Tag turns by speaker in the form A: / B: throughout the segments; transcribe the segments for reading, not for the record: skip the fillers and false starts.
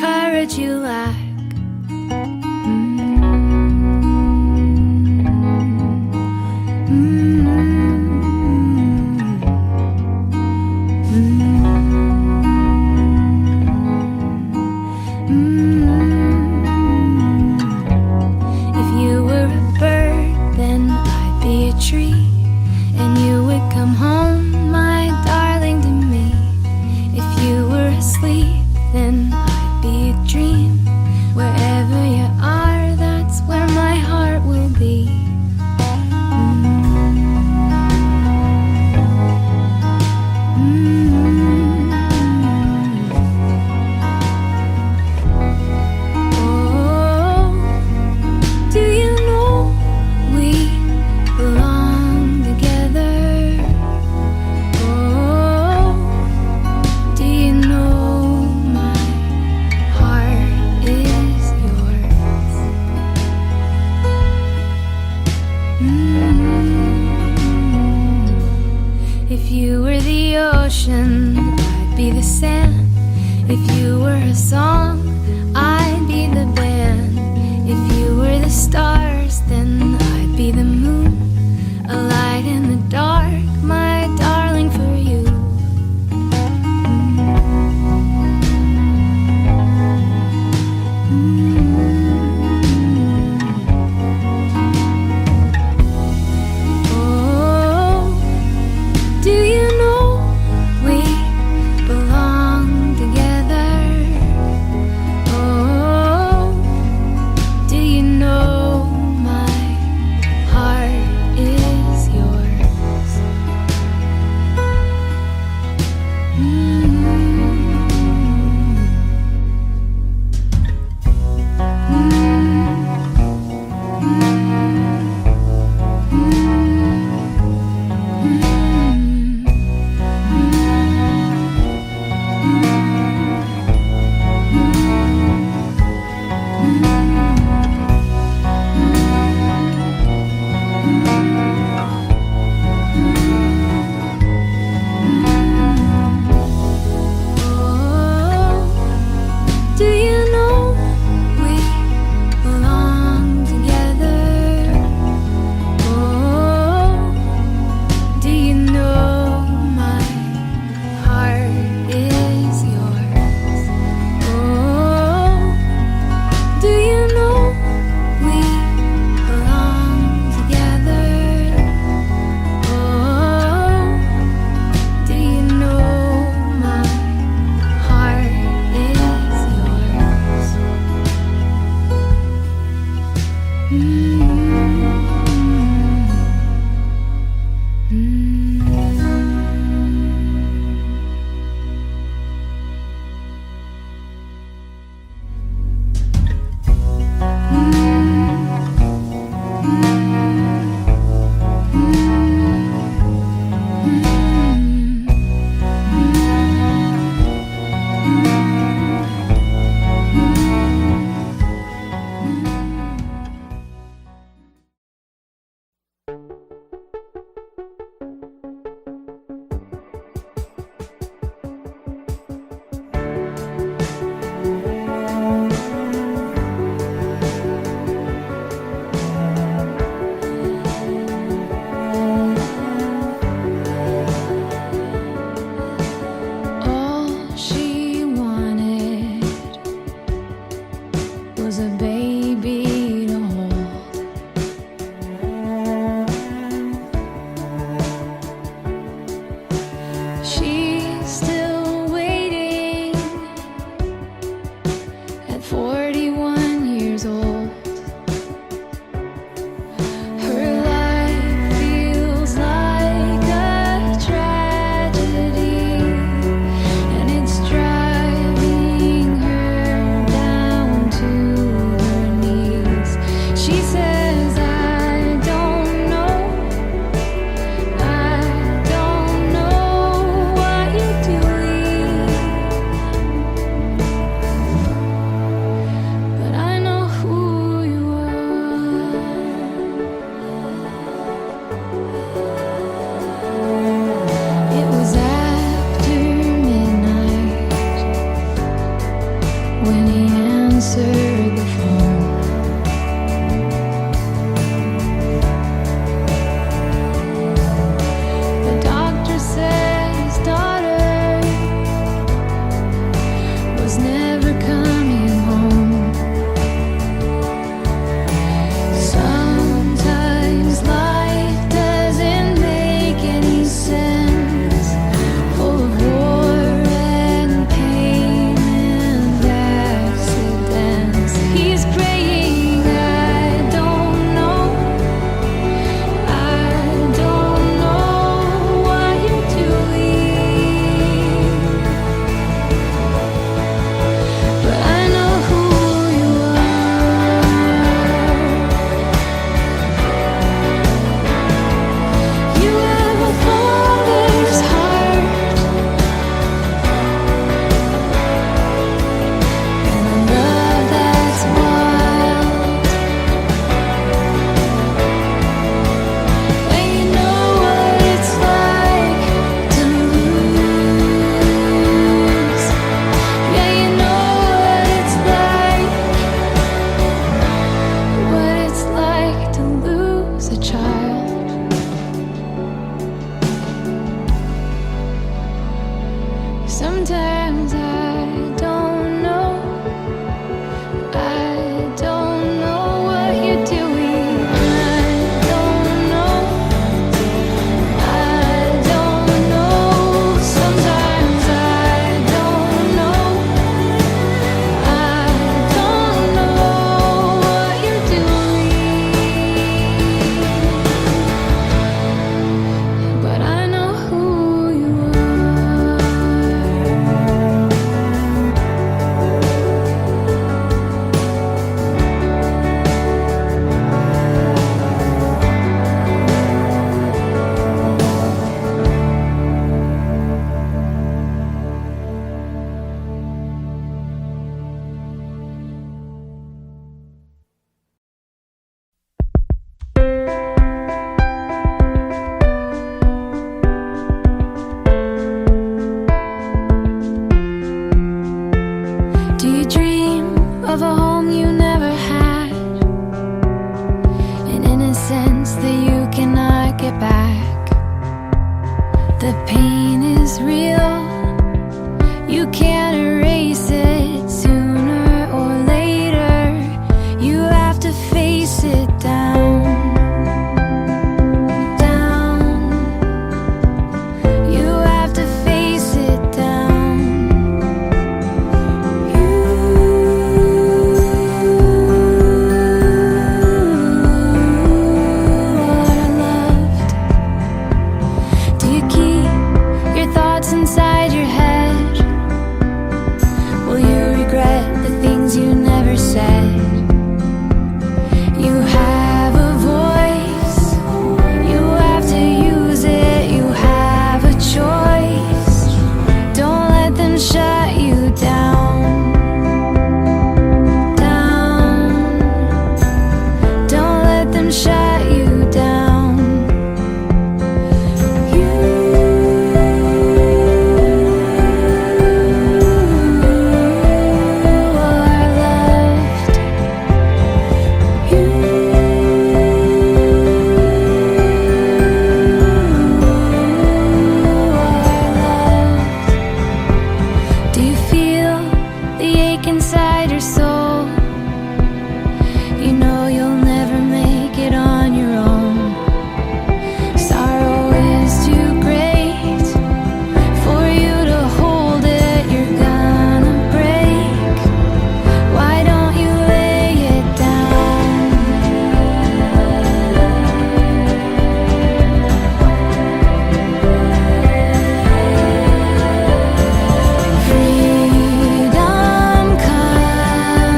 A: courage you lack. If you were a bird, then I'd be a tree, and you would come home, my darling, to me. If you were asleep, then I'd be a dream. Wherever you are, that's where my heart will be. If you were the ocean, I'd be the sand. If you were a song, I'd be the band. If you were the stars, then I'd be the moon, a light in the dark, my darling, for you. when he answered the phone. The doctor said his daughter was never coming home. Sometimes life doesn't make any sense, full of war and pain and accidents. He's praying, I don't know what you're doing, but I know who you are. You have a father's heart and a love that's wild. And you know what it's like to lose. Yeah, you know what it's like to lose a child. Sometimes I don't know what you're doing. I don't know. Sometimes I don't know what you're doing, but I know who you are. Do you dream of a home you never had? An innocence that you cannot get back. The pain is real, you can't erase it. Sooner or later, you have to face it down. You have to face it down. You are loved. Do you keep your thoughts inside your head? Will you regret the things you never said? You have a voice, you have to use it. You have a choice, don't let them shut you down. Don't let them shut you down. You are loved. You are loved. Do you feel the ache inside your soul? You know you'll never make it on your own. Sorrow is too great for you to hold it. You're gonna break. Why don't you lay it down? Freedom comes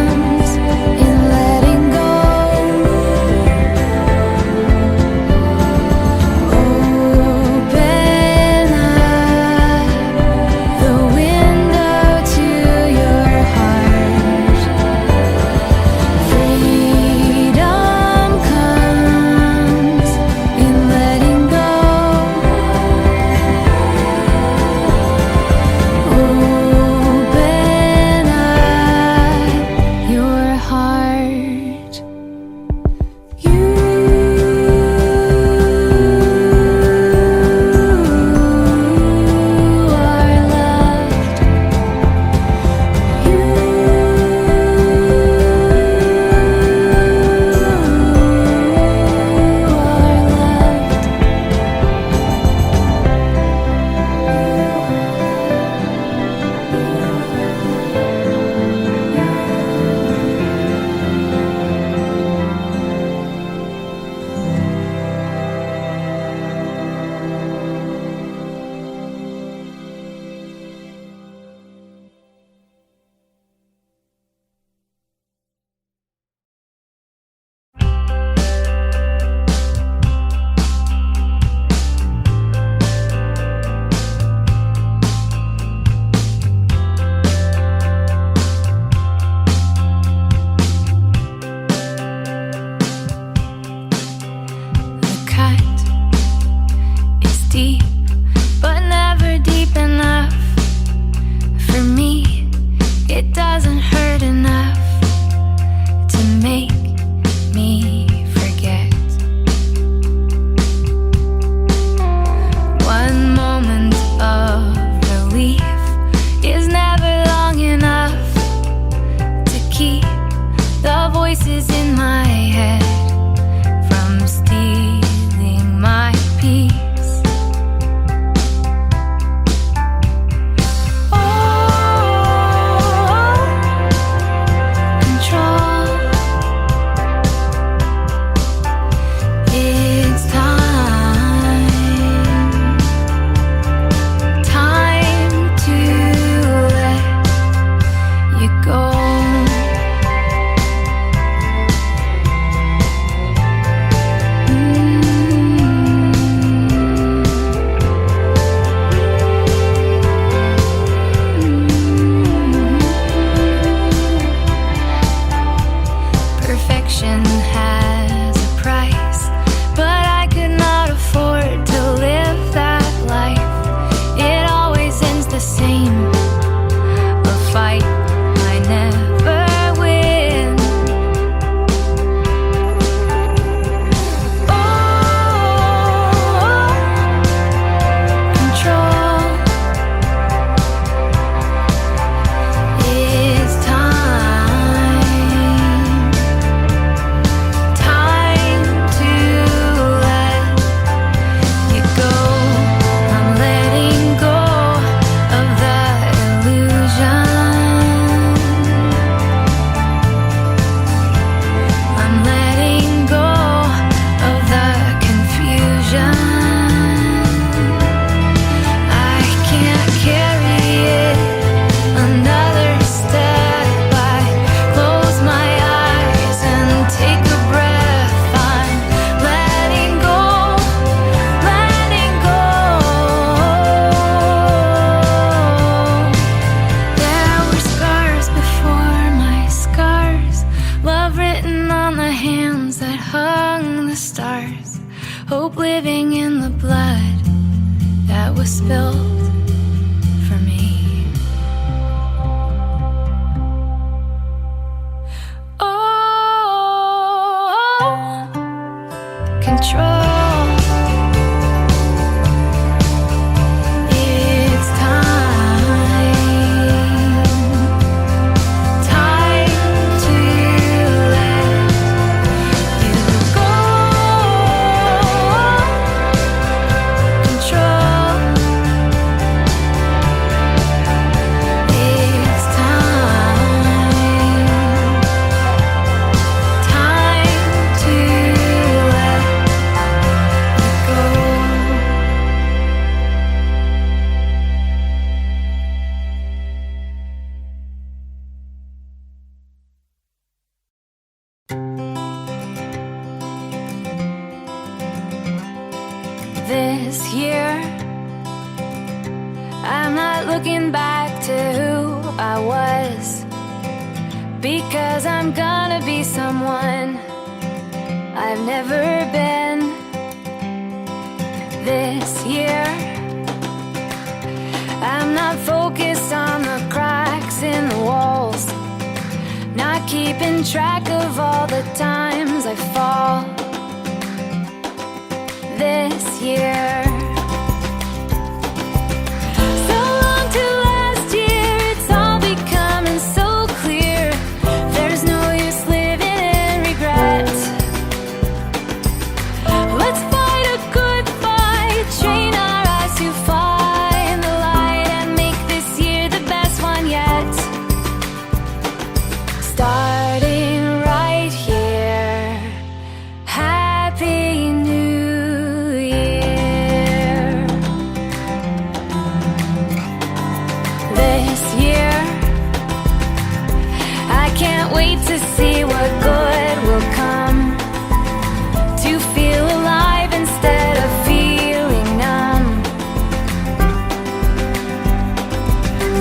A: keep the voices in my head from stealing my peace. Has a price, but I could not afford to live that life. It always ends the same, a fight I never win. Oh, control. It's hope living in the blood that was spilled for me. Oh, control. This year, I'm not looking back to who I was, because I'm gonna be someone I've never been. This year, I'm not focused on the cracks in the walls, not keeping track of all the times I fall. This year, so long to last year, it's all becoming so clear. There's no use living in regret. Let's fight a good fight, train our eyes to find the light, and make this year the best one yet. Starting right here, Happy New this year. I can't wait to see what good will come, to feel alive instead of feeling numb.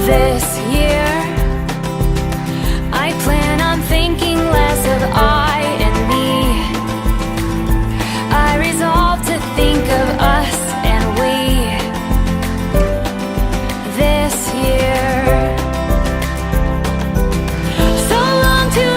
A: This year, I plan on thinking less of I and me. I resolve to think of us and we. This year, so long to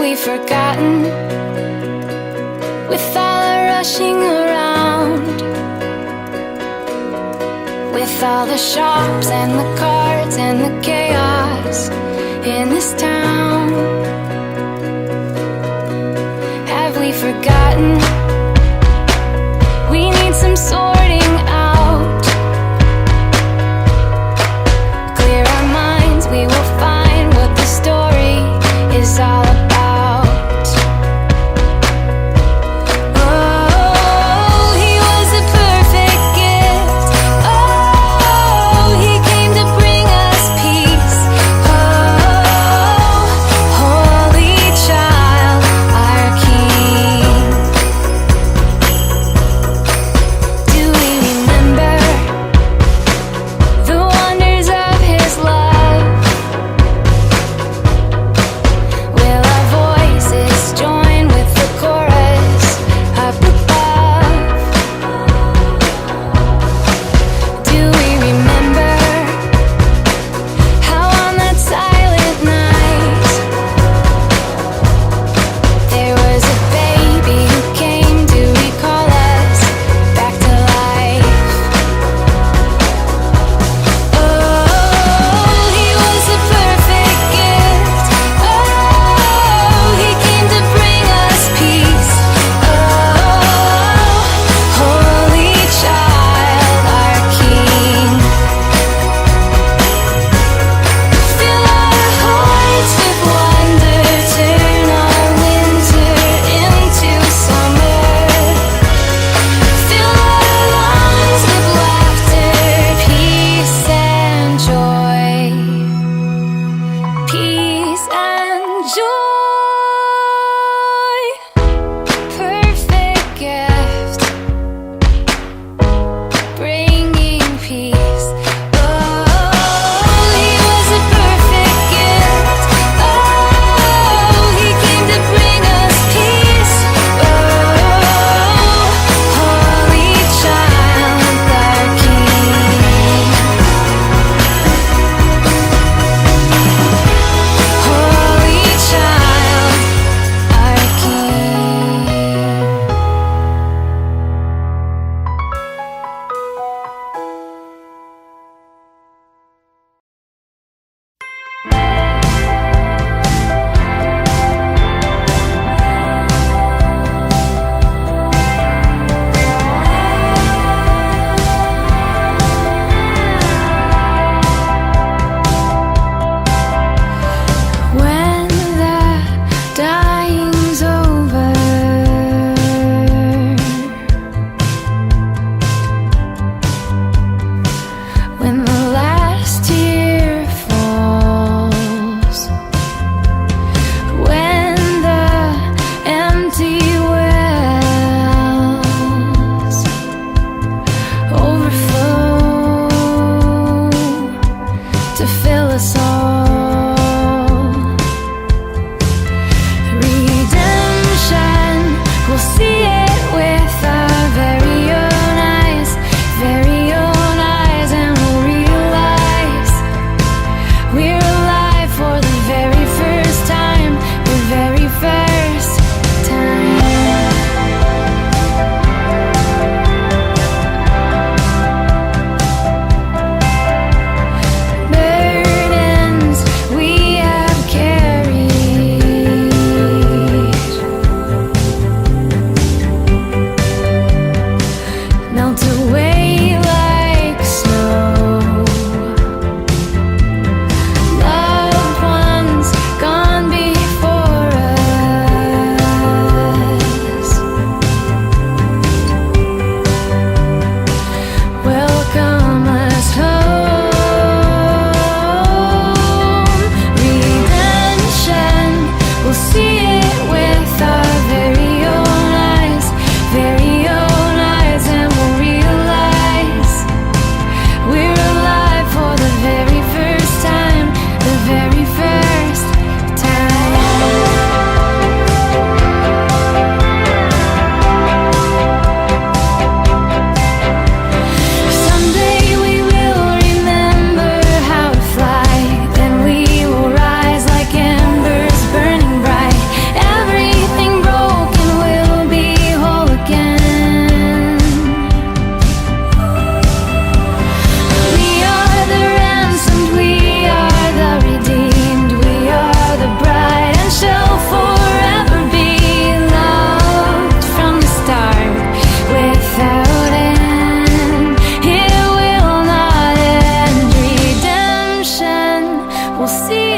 A: we forgotten with all the rushing around, with all the shops and the cards and the chaos in this town? Have we forgotten we need some sorting out? Clear our minds, we will find what the story is all about. Oh, he was a perfect gift. Oh, he came to bring us peace.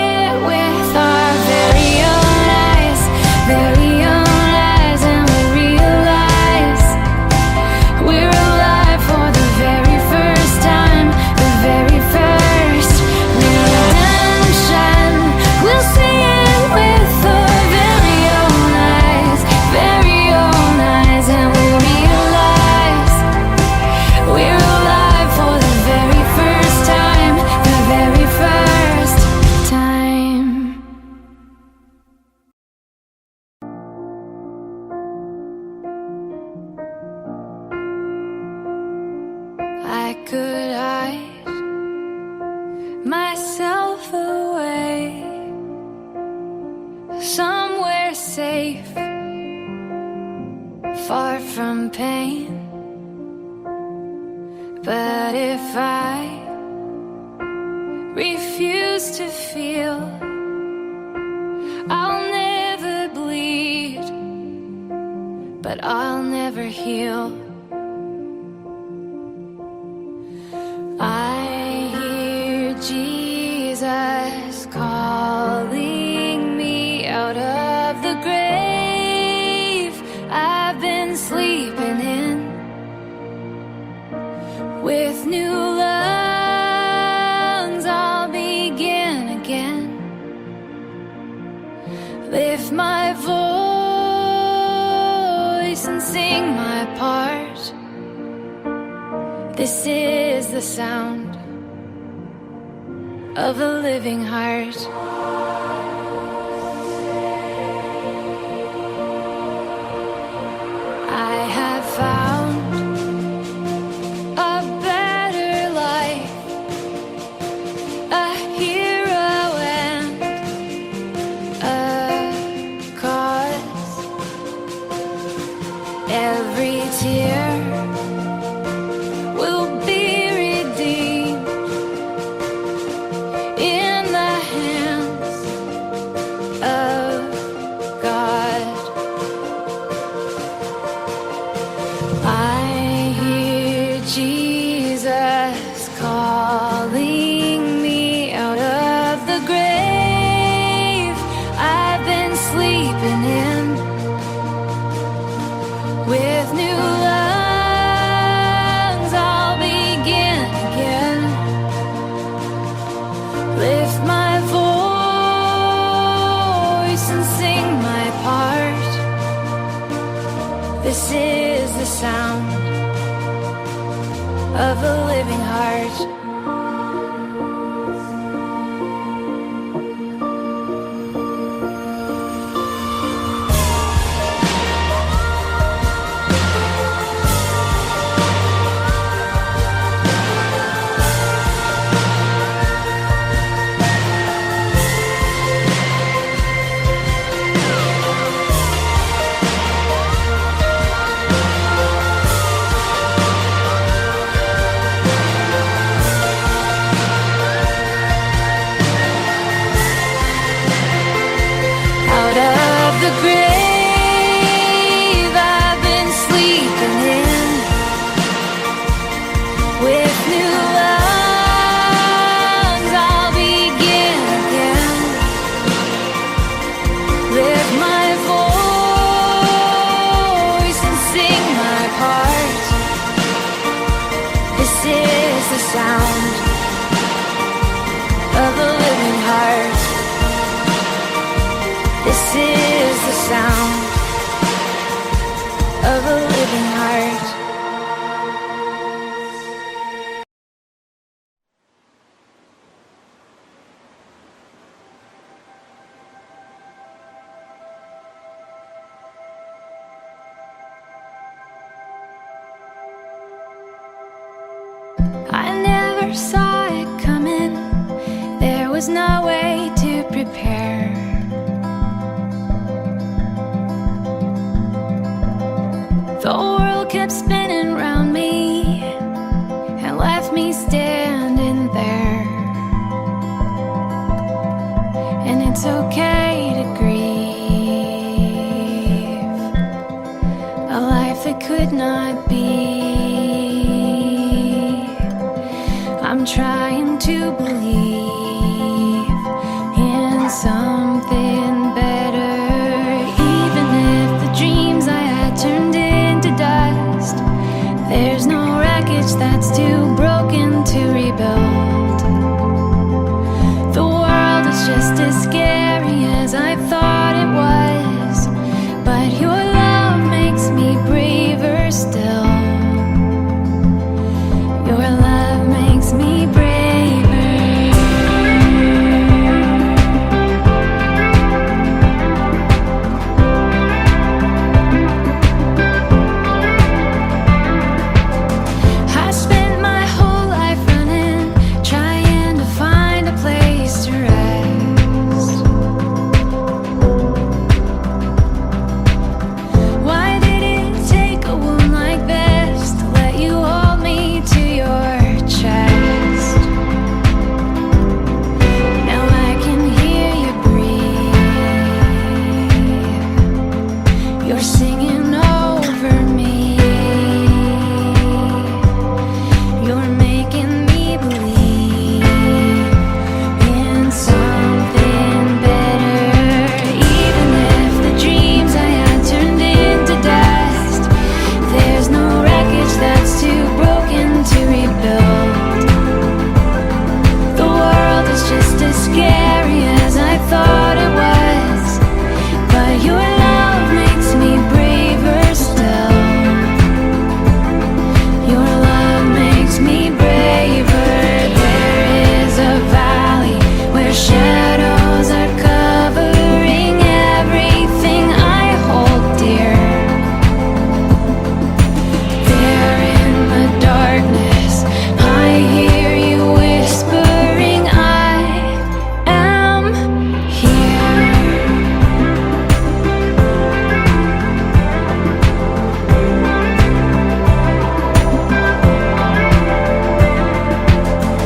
A: it with our very own eyes, very own eyes, and we realize we're alive for the very first time, the very first redemption. We'll see it with our very own eyes, very own eyes, and we realize we're alive for the very first time, the very first time. I could hide myself away somewhere safe, far from pain. But if I refuse to feel, I'll never bleed, but I'll never heal. I hear Jesus calling me out of the grave I've been sleeping in. With new lungs I'll begin again, lift my voice and sing my part. This is the sound of a living heart. I have found a better life, a hero and a cause. Every tear will be redeemed in the hands of God. I hear Jesus calling me out of the grave I've been sleeping in. With new lungs I'll begin again, lift my voice and sing my part. This is the sound of a living heart. Out of the grave I've been sleeping in. With new lungs I'll begin again, lift my voice and sing my part. This is the sound of a living heart. This is the sound of a living heart. I never saw it coming, there was no way to prepare. The world kept spinning round me and left me standing there. And it's okay to grieve a life that could not be. I'm trying to believe in something better. Even if the dreams I had turned into dust, there's no wreckage that's too broken to rebuild. The world is just as scary as I thought it was, but your love makes me braver still. Your love makes me braver.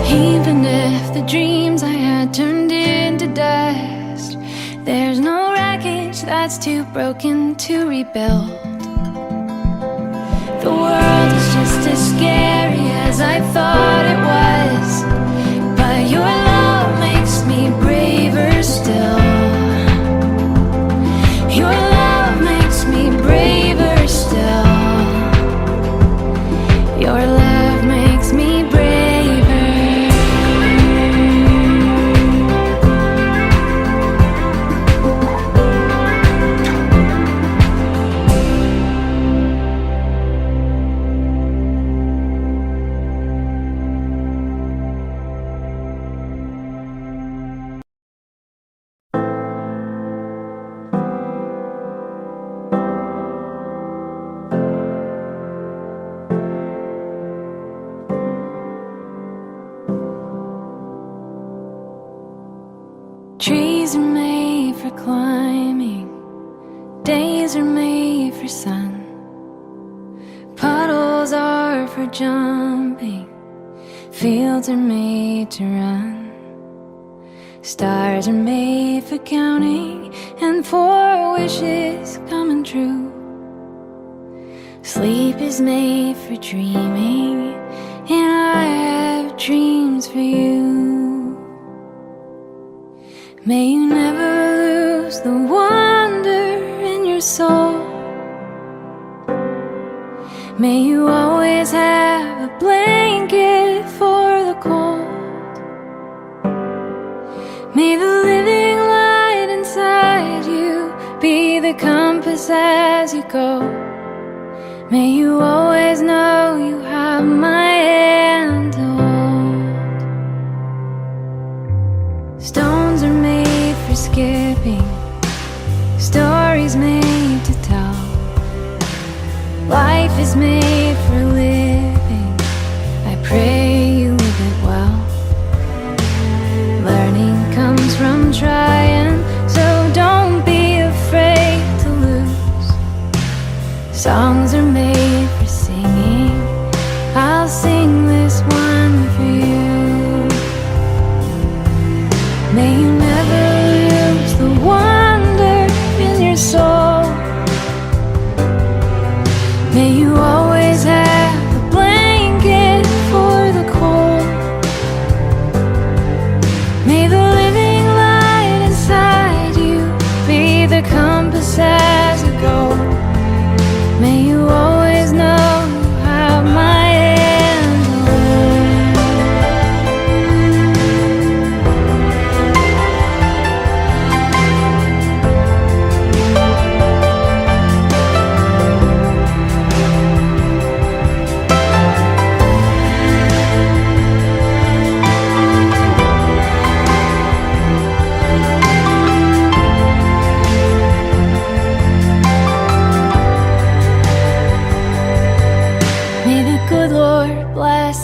A: Even if the dreams I had turned into dust, there's no wreckage that's too broken to rebuild. The world is just as scary as I thought it was, but your love makes me braver still. Your love makes me braver still. Your love makes me braver. Trees are made for climbing, days are made for sun, puddles are for jumping, fields are made to run. Stars are made for counting and for wishes coming true. Sleep is made for dreaming, and I have dreams for you. May you never lose the wonder in your soul. May you always have a blanket for the cold. May the living light inside you be the compass as you go. May you always know you have my hand to hold. Stones are made for skipping, stories made to tell. Life is made for living, I pray you live it well. Learning comes from trying, so don't be afraid to lose. Songs are made for singing, I'll sing this one for you. May you never lose the wonder in your soul. May you always have a blanket for the cold. May the living light inside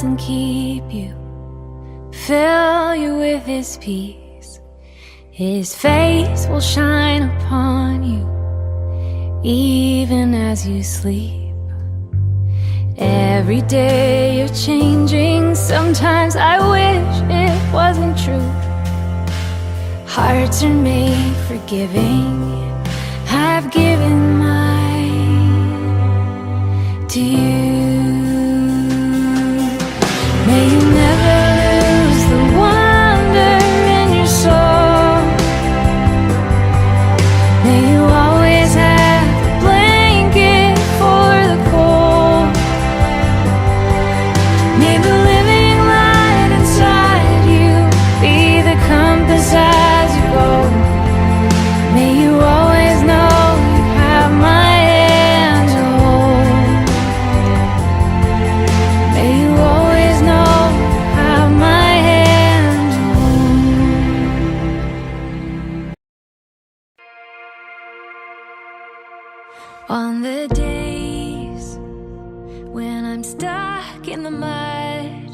A: and keep you, fill you with His peace. His face will shine upon you, even as you sleep. Every day you're changing. Sometimes I wish it wasn't true. Hearts are made for giving. I've given mine to you. May you never lose the wonder in your soul. May you always have a blanket for the cold. May the living light inside you be the compass as you go. May you always know you have my hand to hold. May you always know you have my hand to hold. On the days when I'm stuck in the mud,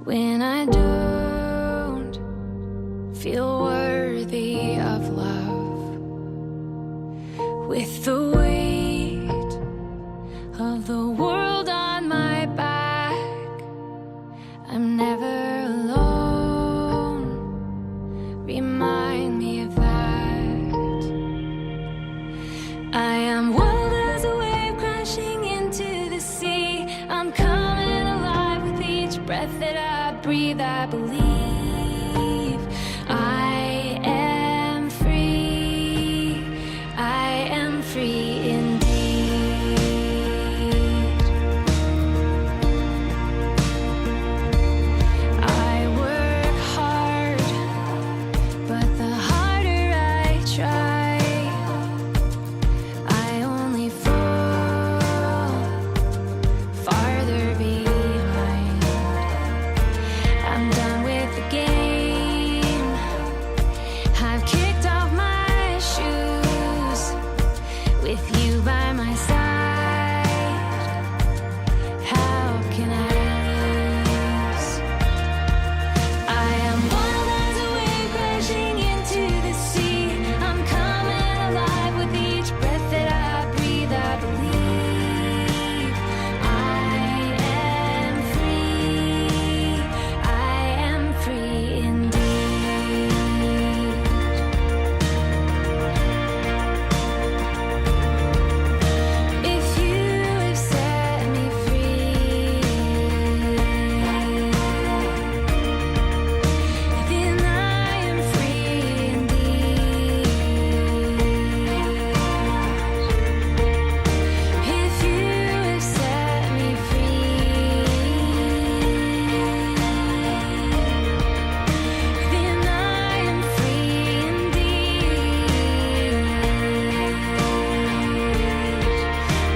A: when I don't feel worthy of love, with the weight of the world on my back, I'm never alone. Remind me of that. I am wild as a wave crashing into the sea. I'm coming alive with each breath that I breathe. I believe I am free. I am free indeed. I work hard, but the harder I try, I only fall farther behind. I'm done with the game. I've kicked off my shoes. With you by my side, how can I lose? I am wild as a wave crashing into the sea. I'm coming alive with each breath that I breathe. I believe I am free. I am free indeed. If you have set me free, then I am free indeed. If you have set me free, then I am free indeed.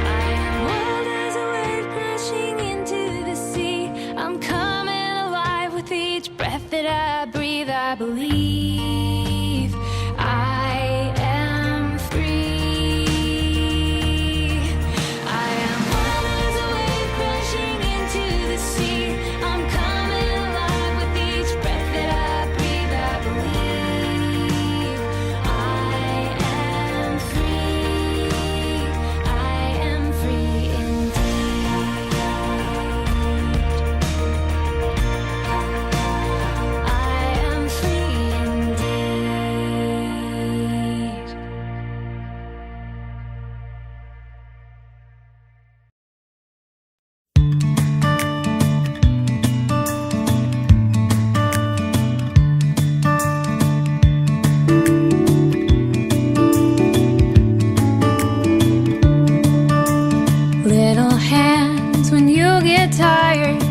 A: I am wild as a wave crashing into the sea. I'm coming alive with each breath that I breathe. I believe I am free. I am wild as a wave crashing into the sea. I'm coming alive with each breath that I breathe. I believe I am free. I am free indeed. I am free indeed. Little hands, when you get tired,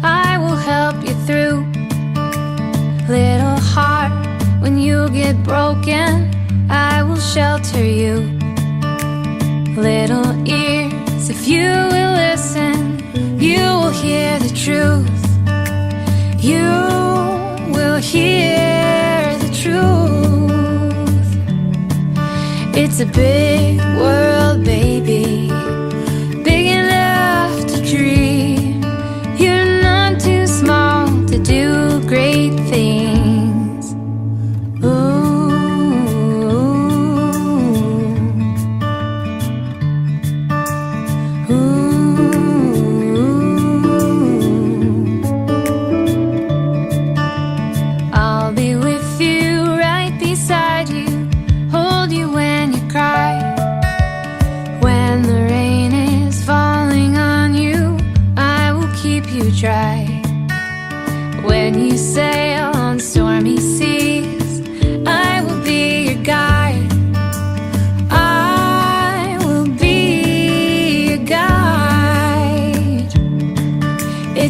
A: I will help you through. Little heart, when you get broken, I will shelter you. Little ears, if you will listen, you will hear the truth. You will hear the truth. It's a big world, baby, big enough to dream.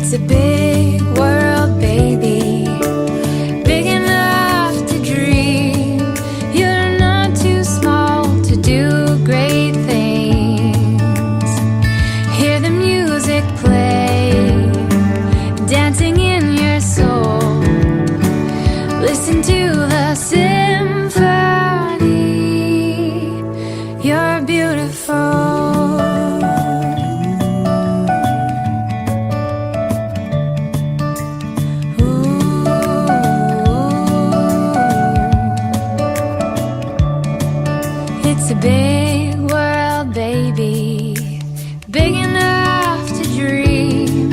A: It's a big world, baby, big enough to dream. You're not too small to do great things. Hear the music play, dancing in your soul. Listen to the symphony. You're beautiful. It's a big world, baby, big enough to dream.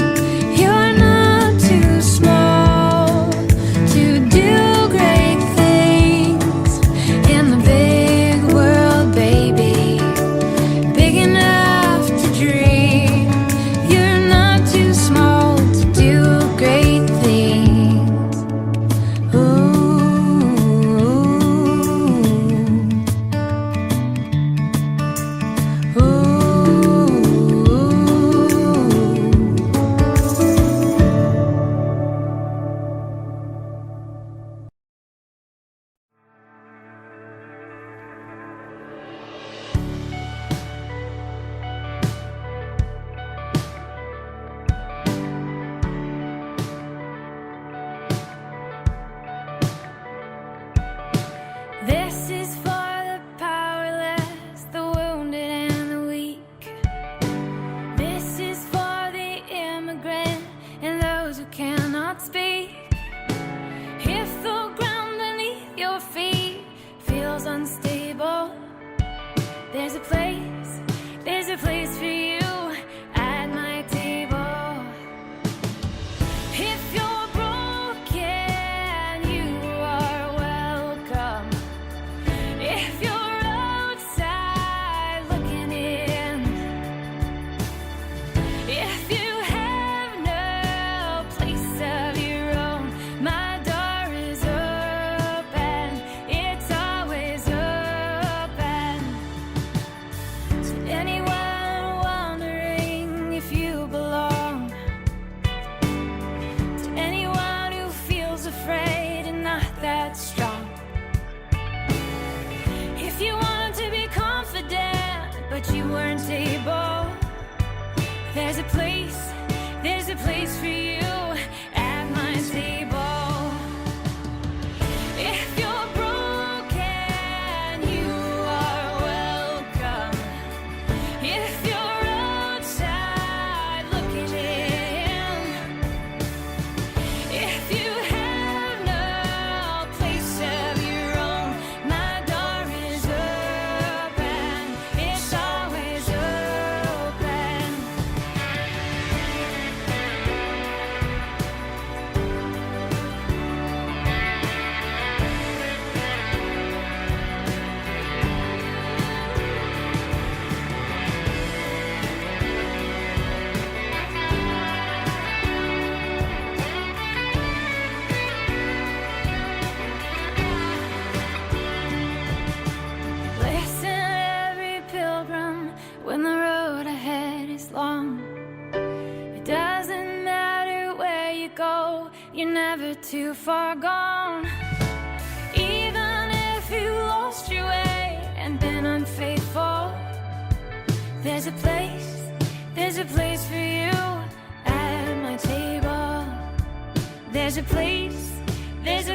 A: You're not too small to do great things. In the big world, baby, big enough to dream. You're not too small to do great things. Ooh. This is for the powerless, the wounded and the weak. This is for the immigrant and those who cannot speak. If the ground beneath your feet feels unstable, there's a place for you at my table. If you're broken, you are welcome. If you're outside looking in, if you have no place of your own, my door is open, it's always open. To anyone wondering if you belong, to anyone who feels afraid and not that strong. If you wanted to be confident, but you weren't able, there's a place for you at my table. If you're broken, you are welcome. If you're outside looking in, if you have no place of your own, my door is open, it's always open. Listen, every pilgrim, when the road ahead is long, it doesn't matter where you go, you're never too far gone. Even if you lost your way and been unfaithful, there's a place for you at my table. There's a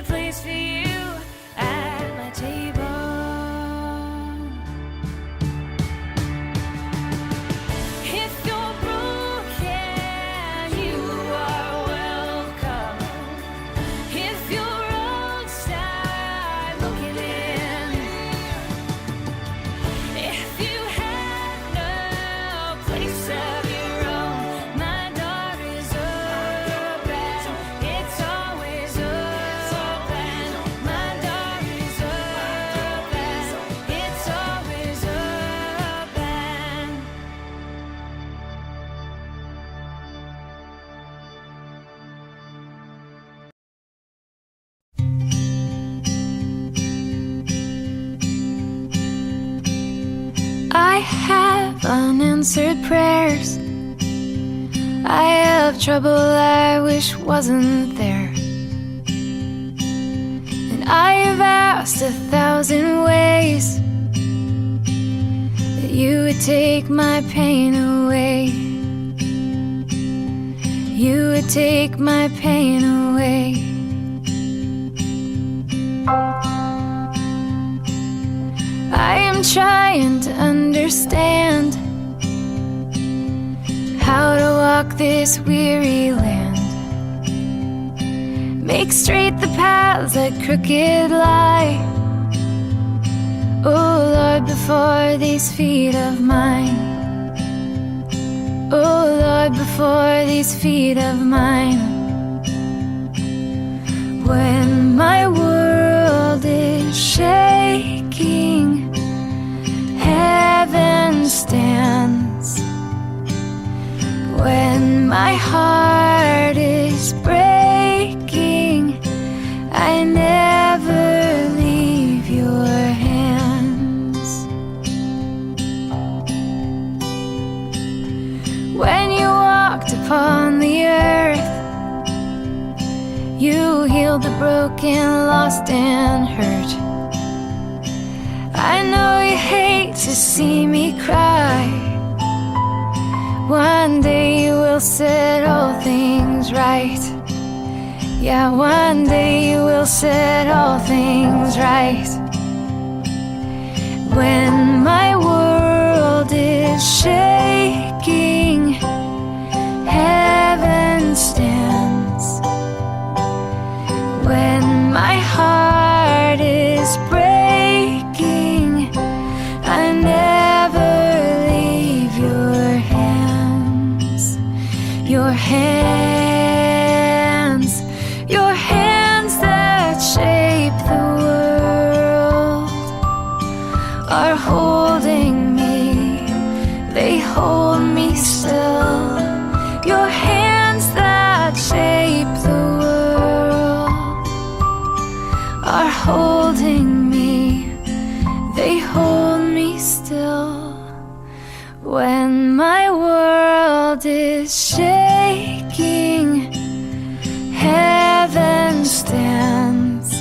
A: place for you at my table. If you're broken, you are welcome. If you're outside looking in, if you have no place of your own, my door is open, it's always open. My door is open, it's always open. I have unanswered prayers. I have trouble I wish wasn't there, and I have asked 1,000 ways that you would take my pain away. You would take my pain away. I am trying to understand how to walk this weary land, make straight the paths that crooked lie. Oh Lord, before these feet of mine, oh Lord, before these feet of mine. When my world is shaking, heaven stands. When my heart is breaking, I never leave your hands. When you walked upon the earth, you healed the broken, lost and hurt. I know you hate to see me cry. One day you will set all things right. Yeah, one day you will set all things right. When my world is shaking, heaven stands. When my heart is breaking, I never leave your hands. Your hands, your hands that shape the world are holding me, they hold me still. Your hands that shape the world are holding me, they hold me still. When my world is shaking, heaven stands.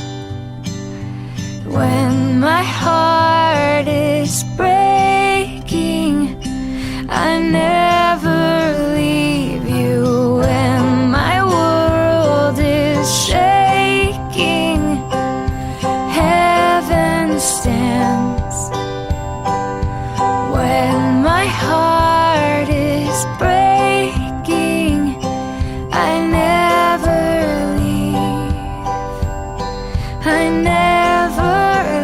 A: When my heart is breaking, I never leave you. When my world is shaking, heaven stands. When my heart is breaking, I never leave. I never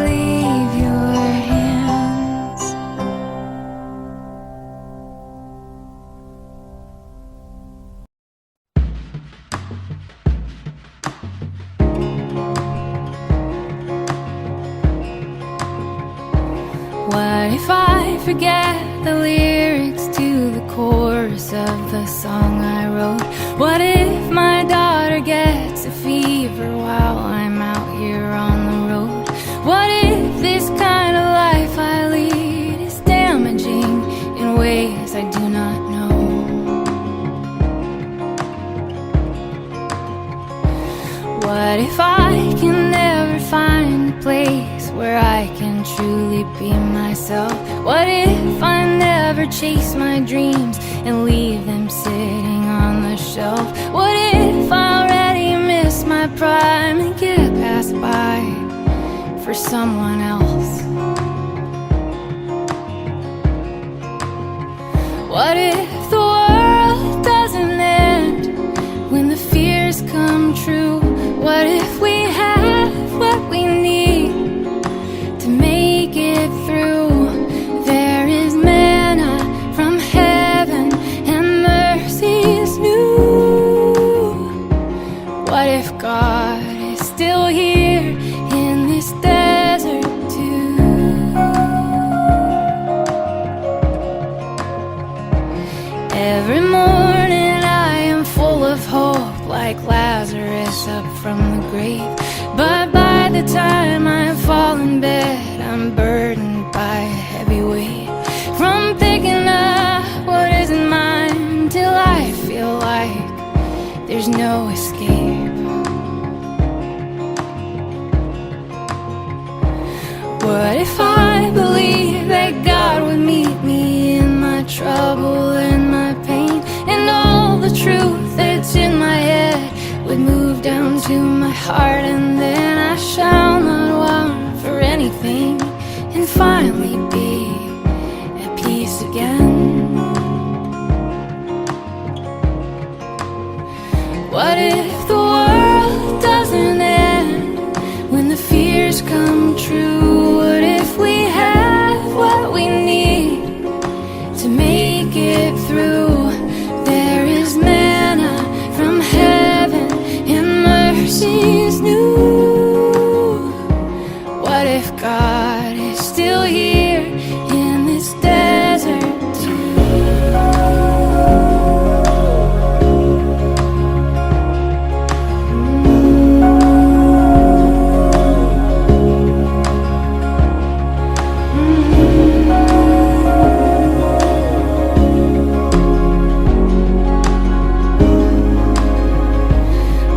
A: leave your hands. What if I forget the lyrics to the chorus of the song I wrote? What if my daughter gets a fever while I'm out here on the road? What if this kind of life I lead is damaging in ways I do not know? What if I can never find a place where I can truly be myself? What if I never chase my dreams and leave them sitting on the shelf? What if I already miss my prime and get passed by for someone else? What if the world doesn't end when the fears come true? What if we have what we need to make it through? There is manna from heaven and mercy is new. What if God is still here in this desert too? Every morning I am full of hope, like Lazarus up from the grave. But by the time I fall in bed, I'm burdened by a heavy weight. From picking up what isn't mine till I feel What if I believed that God would meet me in my trouble and my pain, and all the truth that's in my head would move down to my heart, and then I shall not want for anything, and finally be at peace again? What if the world doesn't end when the fears come true? What if we have what we need to make it through? There is manna from heaven and mercies new. What if God is still here in this desert too?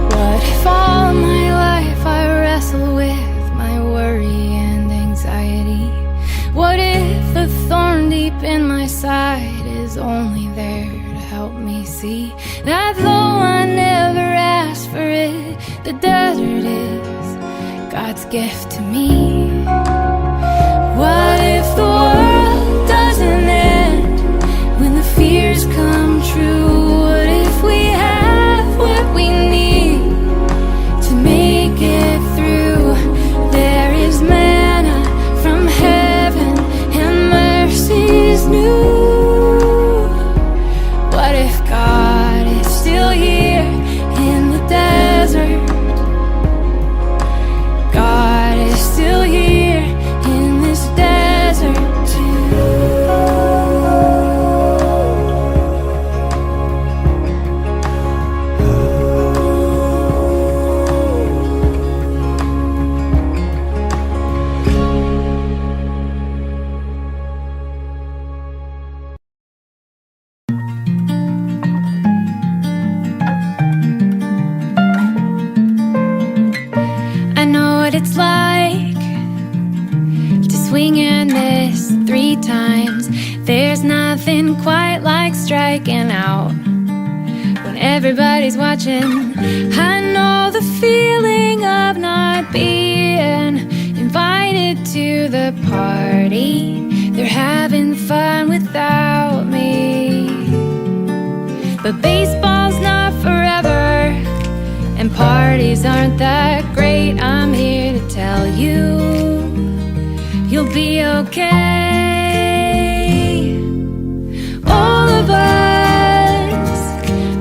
A: What if all my life I wrestle with my worry and anxiety? What if the thorn deep in my side is only there to help me see that though I never asked for it, the desert is God's gift to me? What if the world doesn't end when the fears come true? What if we have what we need to make it through? There is manna from heaven and mercies new. What if God is still here in the desert? God is still here in this desert too. I know what it's like to swing and miss 3 times. There's nothing quite like striking out when everybody's watching. I know the feeling of not being invited to the party. They're having fun without me. But baseball's not forever, and parties aren't that great. I'm here to tell you, you'll be okay. All of us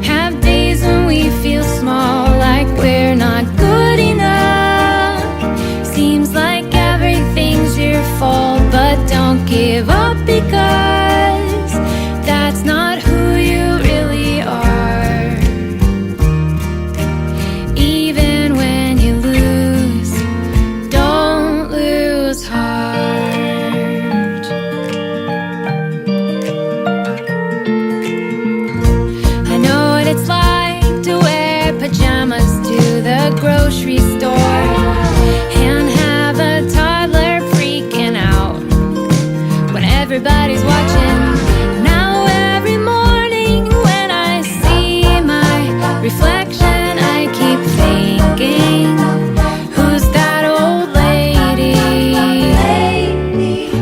A: have days when we feel small, like we're not good enough. Seems like everything's your fault, but don't give up, because that's not who you really are. Even when you lose, don't lose heart. I know what it's like to wear pajamas to the grocery store and have a toddler freaking out when everybody's watching. Now every morning when I see my reflection, I keep thinking, who's that old lady?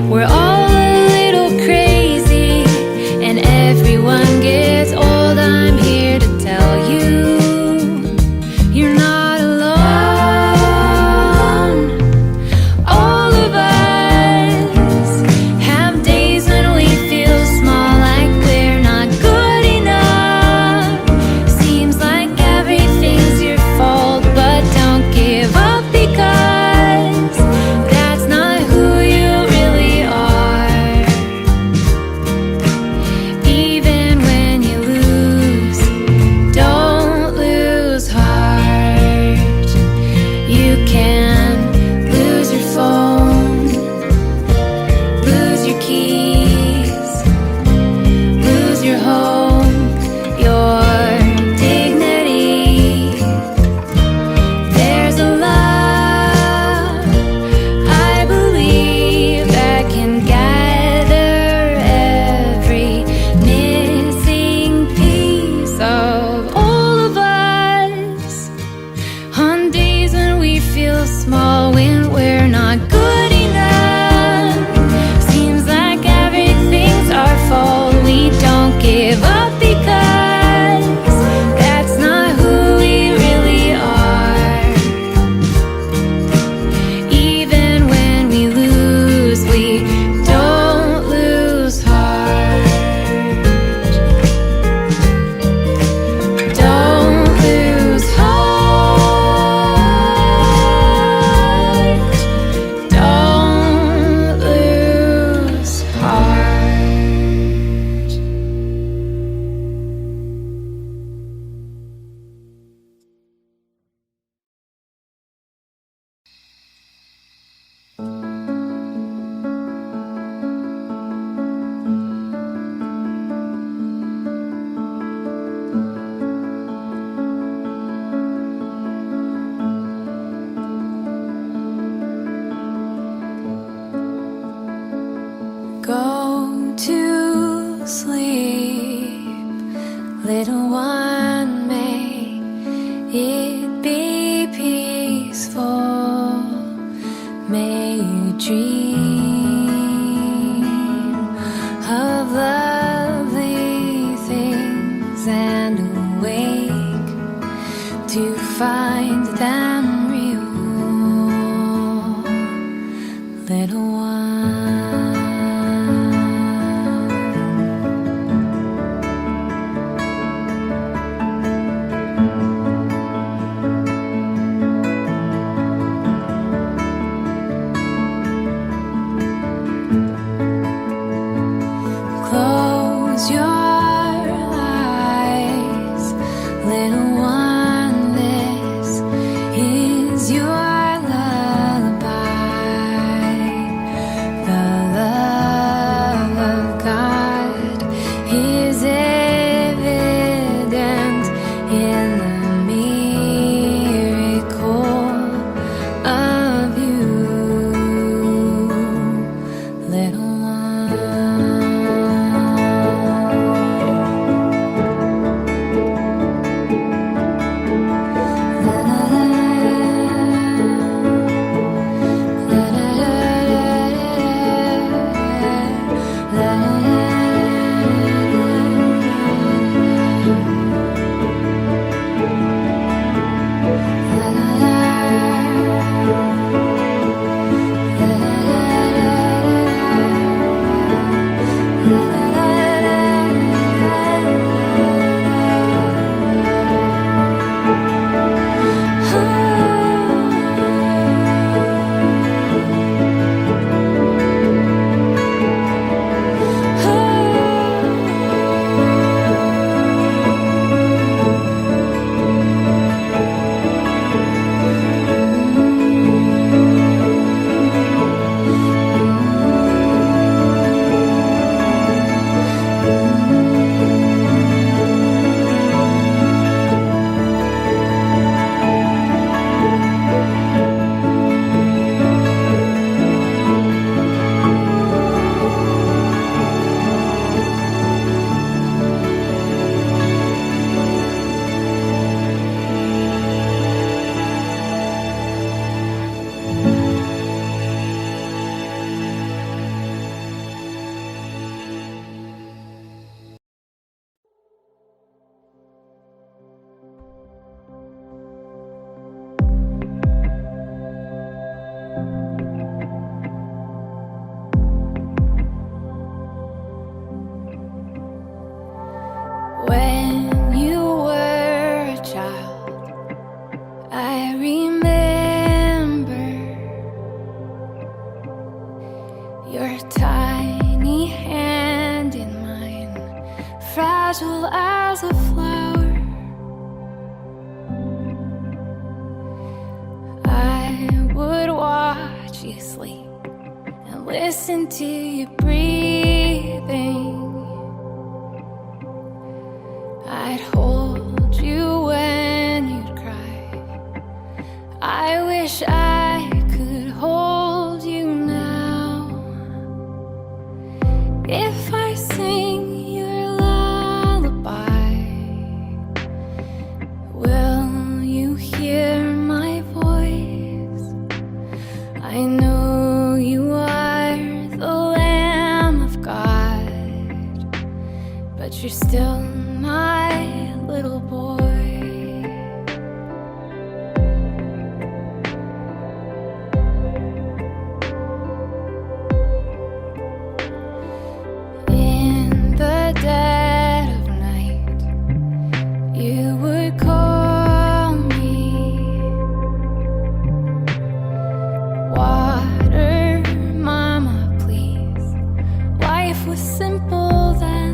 A: We're all a little crazy, and everyone gets old. I'm here to tell you, you're not alone. Go to sleep, little one, may it be peaceful. May you dream of lovely things and awake to find them real, little one. Close your eyes, little one, this is your lullaby. The love of God is evident in the miracle of you, little one. When you were a child, I remember your tiny hand in mine, fragile as a flower. I would watch you sleep and listen to you breathing. I'd hold you when you'd cry. I wish I could hold you now. If I sing your lullaby, will you hear my voice? I know you are the Lamb of God, but you're still my little boy. In the dead of night, you would call me. Water, mama, please. Life was simple then.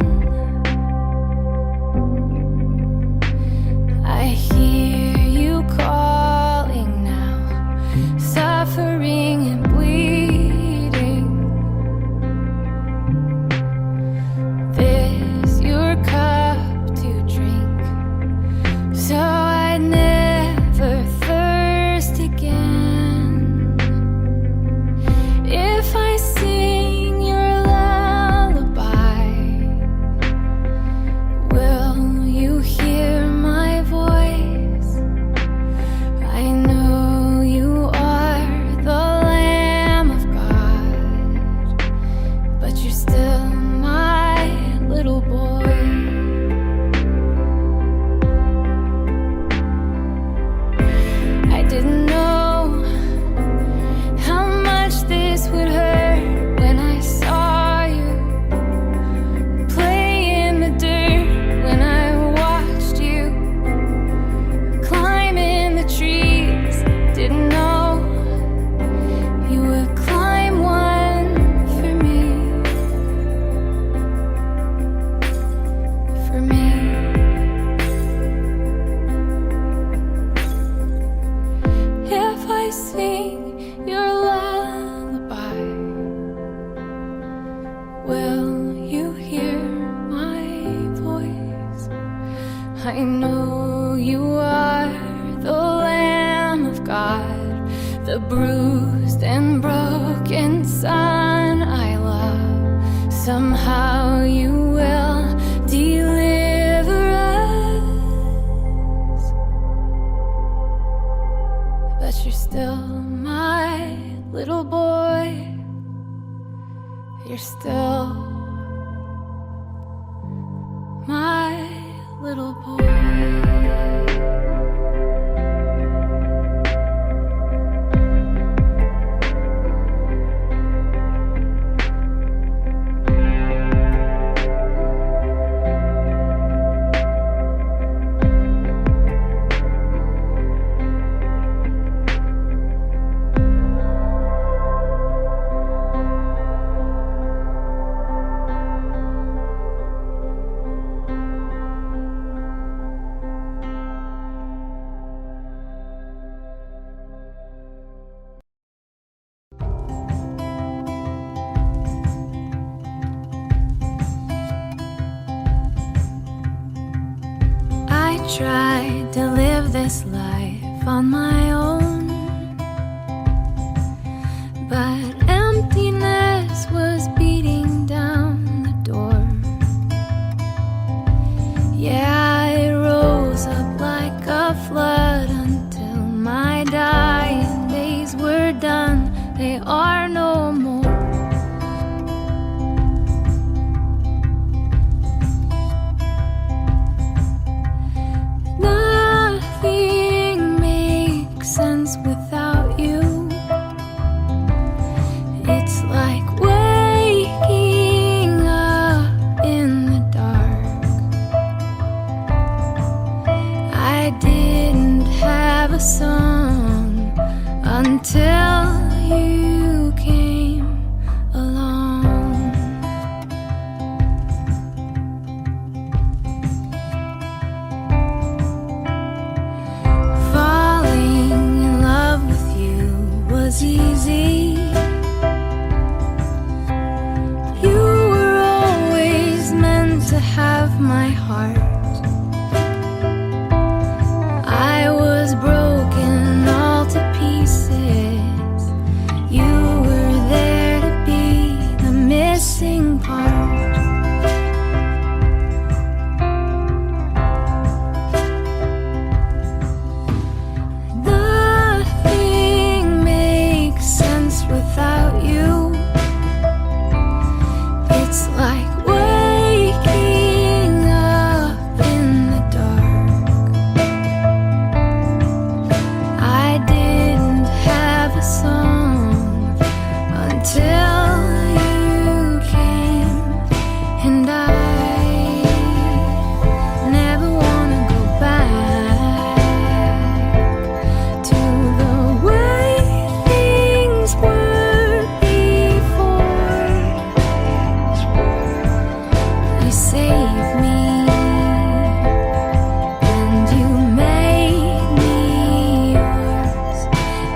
A: broken son I love, somehow you will deliver us. But you're still my little boy. You're still my little boy. I tried to live this life on my own, but emptiness was beating down the door. Yeah, it rose up like a flood until my dying days were done. They are no more. Nothing makes sense without you. It's like waking up in the dark. I didn't have a song until you came along. Falling in love with you was easy. You were always meant to have my heart. I was broken all to pieces. You were there to be the missing part. Nothing makes sense without you. It's like waking up in the dark. I didn't have a song until you came, and I never wanna go back to the way things were before. You saved me, and you made me yours.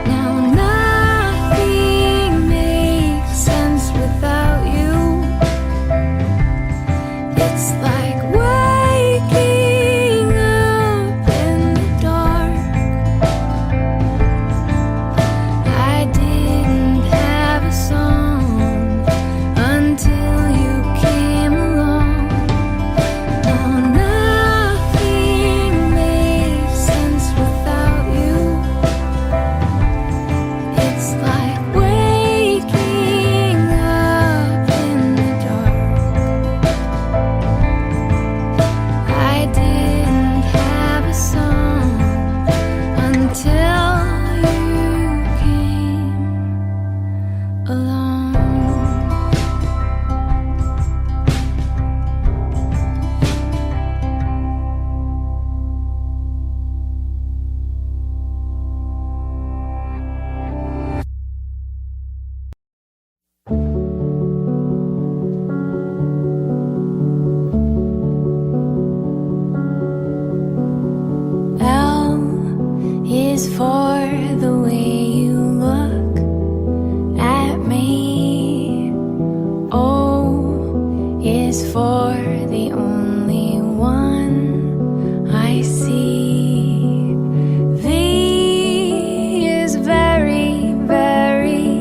A: Now nothing makes sense without you. It's like waking up in the dark. I didn't have a song until you came along. Now nothing makes sense without you. It's like waking up in the dark. I didn't have a song until you came along. L is for the way you look at me. O is for the only one I see. V is very, very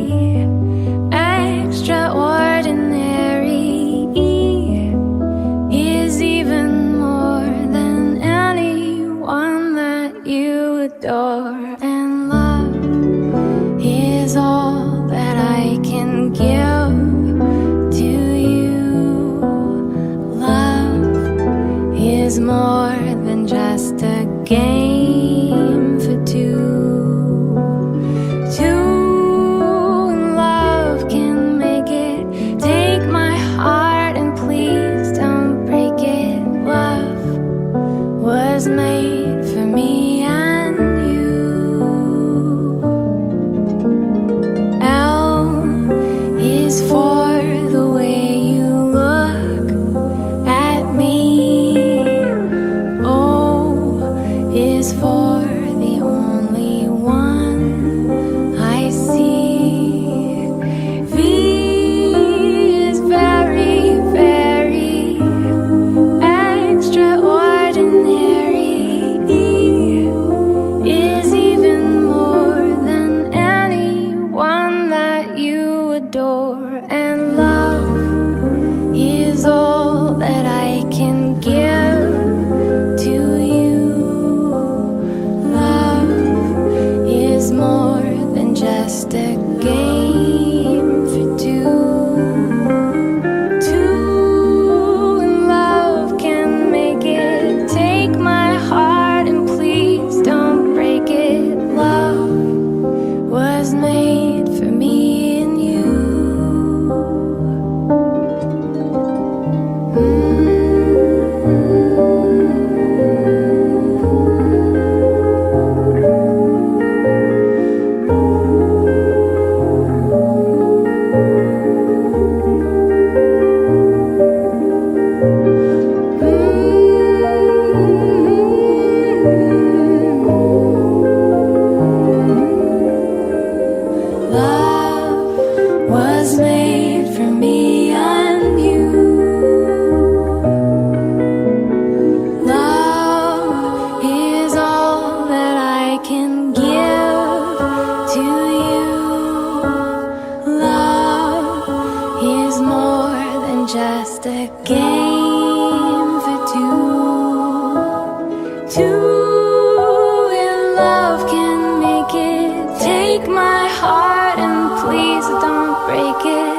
A: pure, and love is all that I can give to you. Love is more than just a game for two. Two in love can make it. Take my heart and please don't break it. Love was made for me and you. Love was made for me and you. Love is all that I can give to you. Love is more than just a game for two. Two in love can make it. Take my heart and please don't break it.